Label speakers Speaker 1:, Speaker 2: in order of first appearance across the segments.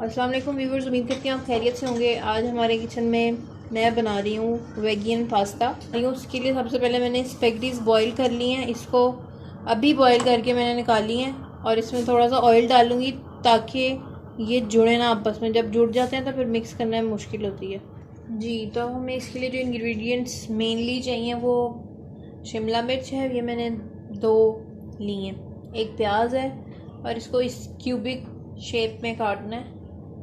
Speaker 1: अस्सलाम वालेकुम व्यूवर्स, उम्मीद करती हूँ आप खैरियत से होंगे। आज हमारे किचन में मैं बना रही हूँ वेगियन पास्ता। उसके लिए सबसे पहले मैंने स्पैगेटीज बॉईल कर ली हैं। इसको अभी बॉईल करके मैंने निकाली हैं और इसमें थोड़ा सा ऑयल डालूँगी ताकि ये जुड़े ना आपस में। जब जुड़ जाते हैं तो फिर मिक्स करने में मुश्किल होती है जी। तो हमें इसके लिए जो इंग्रेडिएंट्स मेनली चाहिए वो शिमला मिर्च है, ये मैंने 2 ली हैं। एक प्याज है और इसको इस क्यूबिक शेप में काटना है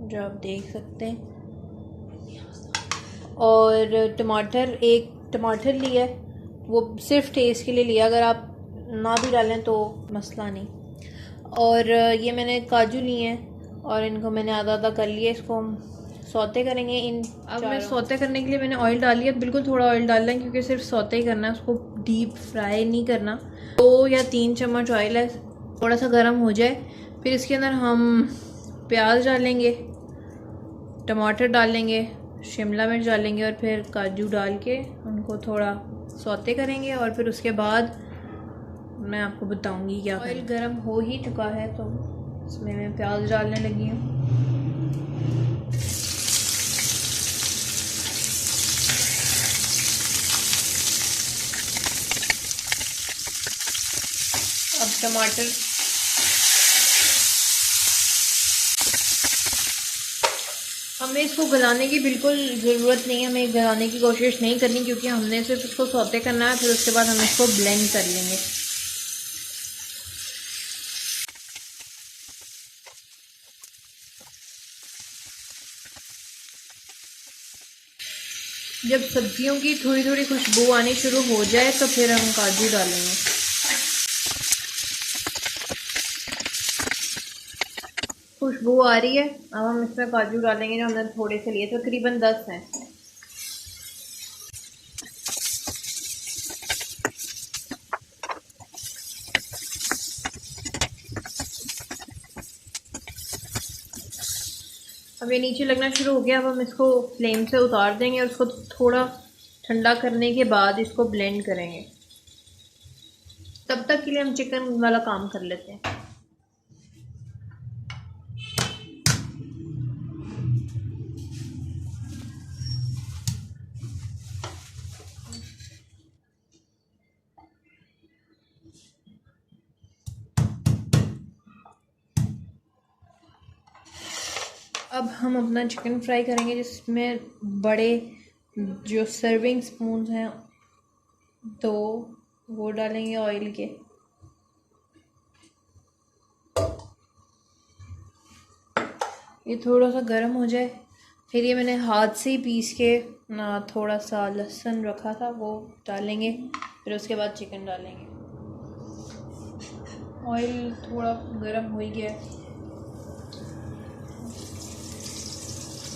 Speaker 1: जो आप देख सकते हैं। और टमाटर, एक टमाटर लिया है, वो सिर्फ टेस्ट के लिए लिया, अगर आप ना भी डालें तो मसला नहीं। और ये मैंने काजू लिए हैं और इनको मैंने आधा आधा कर लिया। इसको हम सौते करेंगे अब मैं सौते करने के लिए मैंने ऑयल डाल लिया, बिल्कुल थोड़ा ऑयल डालना है क्योंकि सिर्फ सौते ही करना है, उसको डीप फ्राई नहीं करना। 2 या 3 चम्मच ऑयल है, थोड़ा सा गर्म हो जाए फिर इसके अंदर हम प्याज डालेंगे, टमाटर डालेंगे, शिमला मिर्च डालेंगे और फिर काजू डाल के उनको थोड़ा सौते करेंगे। और फिर उसके बाद मैं आपको बताऊंगी क्या। ऑयल गर्म हो ही चुका है तो इसमें मैं प्याज डालने लगी हूँ। अब टमाटर, हमें इसको गलाने की बिल्कुल ज़रूरत नहीं है, हमें गलाने की कोशिश नहीं करनी क्योंकि हमने सिर्फ इसको सौते करना है। फिर उसके बाद हम इसको ब्लेंड कर लेंगे। जब सब्जियों की थोड़ी थोड़ी खुशबू आनी शुरू हो जाए तो फिर हम काजू डालेंगे। खुशबू आ रही है, अब हम इसमें काजू डालेंगे जो हमने थोड़े से लिए, तकरीबन 10 हैं। अब ये नीचे लगना शुरू हो गया। अब हम इसको फ्लेम से उतार देंगे और उसको थोड़ा ठंडा करने के बाद इसको ब्लेंड करेंगे। तब तक के लिए हम चिकन वाला काम कर लेते हैं। अब हम अपना चिकन फ्राई करेंगे, जिसमें बड़े जो सर्विंग स्पून हैं 2 वो डालेंगे ऑयल के। ये थोड़ा सा गर्म हो जाए फिर ये मैंने हाथ से ही पीस के ना थोड़ा सा लहसुन रखा था वो डालेंगे। फिर उसके बाद चिकन डालेंगे। ऑयल थोड़ा गर्म हो ही गया,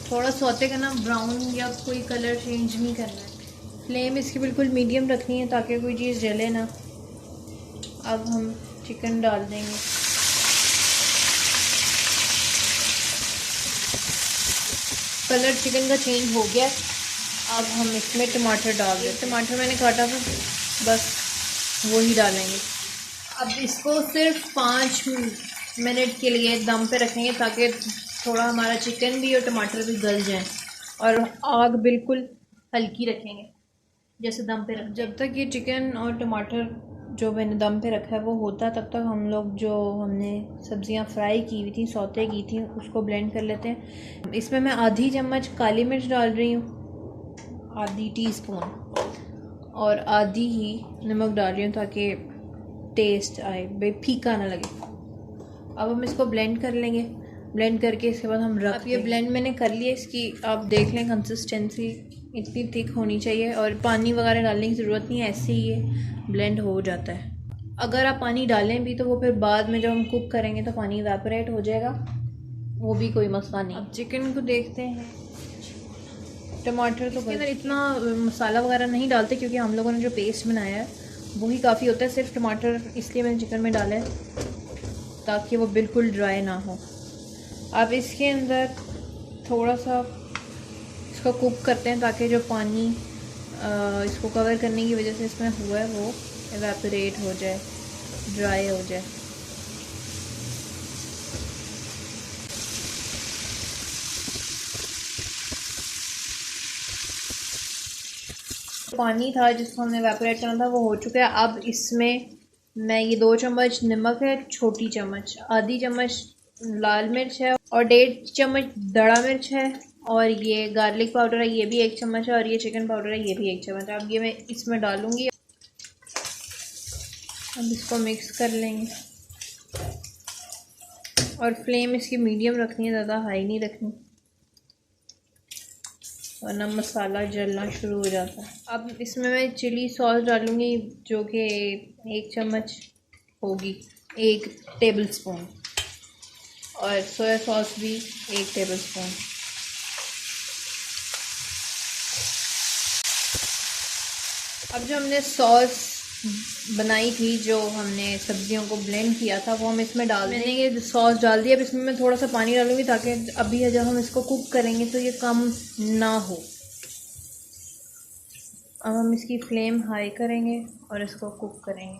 Speaker 1: थोड़ा सौते करना, ब्राउन या कोई कलर चेंज नहीं करना है। फ्लेम इसकी बिल्कुल मीडियम रखनी है ताकि कोई चीज़ जले ना। अब हम चिकन डाल देंगे। कलर चिकन का चेंज हो गया। अब हम इसमें टमाटर डाल दें। टमाटर मैंने काटा था, बस वो ही डालेंगे। अब इसको सिर्फ 5 मिनट के लिए दम पे रखेंगे ताकि थोड़ा हमारा चिकन भी और टमाटर भी गल जाएं। और आग बिल्कुल हल्की रखेंगे जैसे दम पे रख। जब तक ये चिकन और टमाटर जो मैंने दम पे रखा है वो होता, तब तक हम लोग जो हमने सब्जियां फ्राई की हुई थी, सौते की थी, उसको ब्लेंड कर लेते हैं। इसमें मैं आधी चम्मच काली मिर्च डाल रही हूँ, आधी टीस्पून, और आधी ही नमक डाल रही हूँ ताकि टेस्ट आए, फीका ना लगे। अब हम इसको ब्लेंड कर लेंगे। ब्लेंड करके इसके बाद हम रख। ये ब्लेंड मैंने कर लिया, इसकी आप देख लें कंसिस्टेंसी इतनी थिक होनी चाहिए और पानी वगैरह डालने की ज़रूरत नहीं है, ऐसे ही ये ब्लेंड हो जाता है। अगर आप पानी डालें भी तो वो फिर बाद में जब हम कुक करेंगे तो पानी इवेपोरेट हो जाएगा, वो भी कोई मसला नहीं। अब चिकन को देखते हैं। टमाटर तो अंदर इतना मसाला वगैरह नहीं डालते क्योंकि हम लोगों ने जो पेस्ट बनाया है वही काफ़ी होता है। सिर्फ टमाटर इसलिए मैंने चिकन में डाला है ताकि वो बिल्कुल ड्राई ना हो। अब इसके अंदर थोड़ा सा इसको कुक करते हैं ताकि जो पानी इसको कवर करने की वजह से इसमें हुआ है वो एवेपोरेट हो जाए, ड्राई हो जाए। पानी था जिसको हमने एवेपोरेट करना था वो हो चुका है। अब इसमें मैं ये 2 चम्मच नमक है, छोटी चम्मच, आधी चम्मच लाल मिर्च है और 1.5 चम्मच दड़ा मिर्च है और ये गार्लिक पाउडर है, ये भी 1 चम्मच है और ये चिकन पाउडर है, ये भी 1 चम्मच है। अब ये मैं इसमें डालूँगी। अब इसको मिक्स कर लेंगे और फ्लेम इसकी मीडियम रखनी है, ज़्यादा हाई नहीं रखनी वरना मसाला जलना शुरू हो जाता है। अब इसमें मैं चिली सॉस डालूँगी जो कि 1 चम्मच होगी, 1 टेबल स्पून, और सोया सॉस भी 1 टेबल स्पून। अब जो हमने सॉस बनाई थी, जो हमने सब्जियों को ब्लेंड किया था, वो हम इसमें डाल देंगे। मैंने ये सॉस डाल दिया। अब इसमें मैं थोड़ा सा पानी डालूंगी ताकि अभी जब हम इसको कुक करेंगे तो ये कम ना हो। अब हम इसकी फ्लेम हाई करेंगे और इसको कुक करेंगे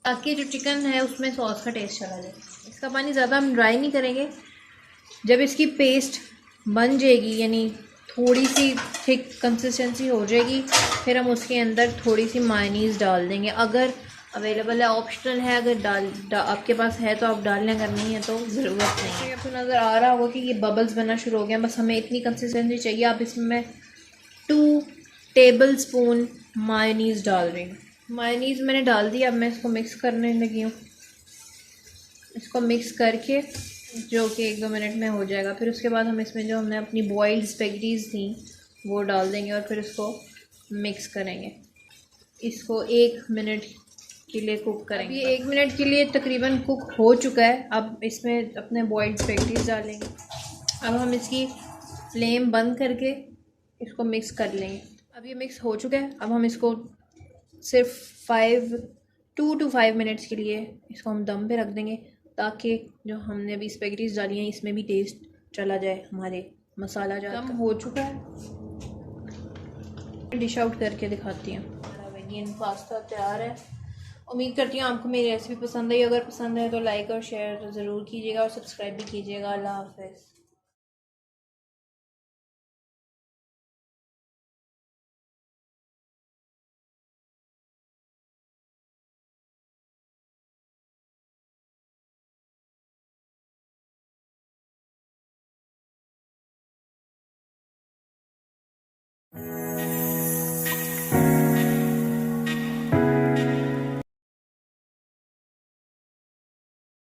Speaker 1: ताकि जो चिकन है उसमें सॉस का टेस्ट चला जाए। इसका पानी ज़्यादा हम ड्राई नहीं करेंगे। जब इसकी पेस्ट बन जाएगी, यानी थोड़ी सी थिक कंसिस्टेंसी हो जाएगी, फिर हम उसके अंदर थोड़ी सी मायोनीज़ डाल देंगे। अगर अवेलेबल है, ऑप्शनल है, अगर आपके पास है तो आप डाल लें, अगर नहीं है तो ज़रूरत नहीं है। आपको नज़र आ रहा होगा कि ये बबल्स बनना शुरू हो गया। बस हमें इतनी कंसिस्टेंसी चाहिए। अब इसमें 2 टेबल स्पून मायोनीज़ डाल रही हूँ। मायोनीज़ मैंने डाल दी। अब मैं इसको मिक्स करने लगी हूँ। इसको मिक्स करके जो कि 1-2 मिनट में हो जाएगा। फिर उसके बाद हम इसमें जो हमने अपनी बॉइल्ड स्पैगेटीज़ थी वो डाल देंगे और फिर इसको मिक्स करेंगे। इसको 1 मिनट के लिए कुक करेंगे। ये 1 मिनट के लिए तकरीबन कुक हो चुका है। अब इसमें अपने बॉइल्ड स्पैगेटीज़ डालेंगे। अब हम इसकी फ्लेम बंद करके इसको मिक्स कर लेंगे। अब ये मिक्स हो चुका है। अब हम इसको सिर्फ 2 to 5 मिनट्स के लिए इसको हम दम पे रख देंगे ताकि जो हमने अभी स्पैगेटीज़ डाली हैं इसमें भी टेस्ट चला जाए, हमारे मसाला दम हो चुका है। डिश आउट करके दिखाती हूँ। हमारा वेजियन पास्ता तैयार है। उम्मीद करती हूँ आपको मेरी रेसिपी पसंद आई। अगर पसंद है तो लाइक और शेयर ज़रूर कीजिएगा और सब्सक्राइब भी कीजिएगा। अल्लाह हाफ़िज़।